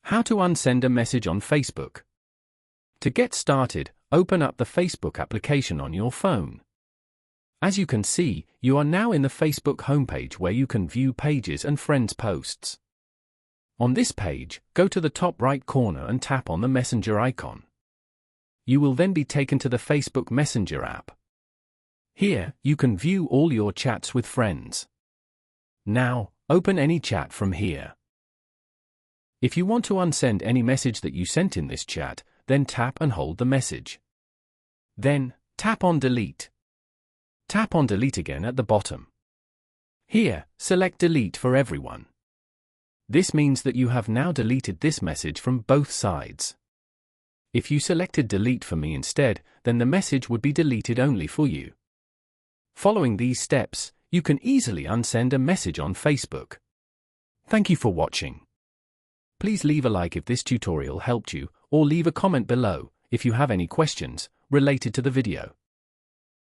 How to unsend a message on Facebook. To get started, open up the Facebook application on your phone. As you can see, you are now in the Facebook homepage where you can view pages and friends' posts. On this page, go to the top right corner and tap on the Messenger icon. You will then be taken to the Facebook Messenger app. Here, you can view all your chats with friends. Now, open any chat from here. If you want to unsend any message that you sent in this chat, then tap and hold the message. Then, tap on Delete. Tap on Delete again at the bottom. Here, select Delete for everyone. This means that you have now deleted this message from both sides. If you selected Delete for me instead, then the message would be deleted only for you. Following these steps, you can easily unsend a message on Facebook. Thank you for watching. Please leave a like if this tutorial helped you, or leave a comment below if you have any questions related to the video.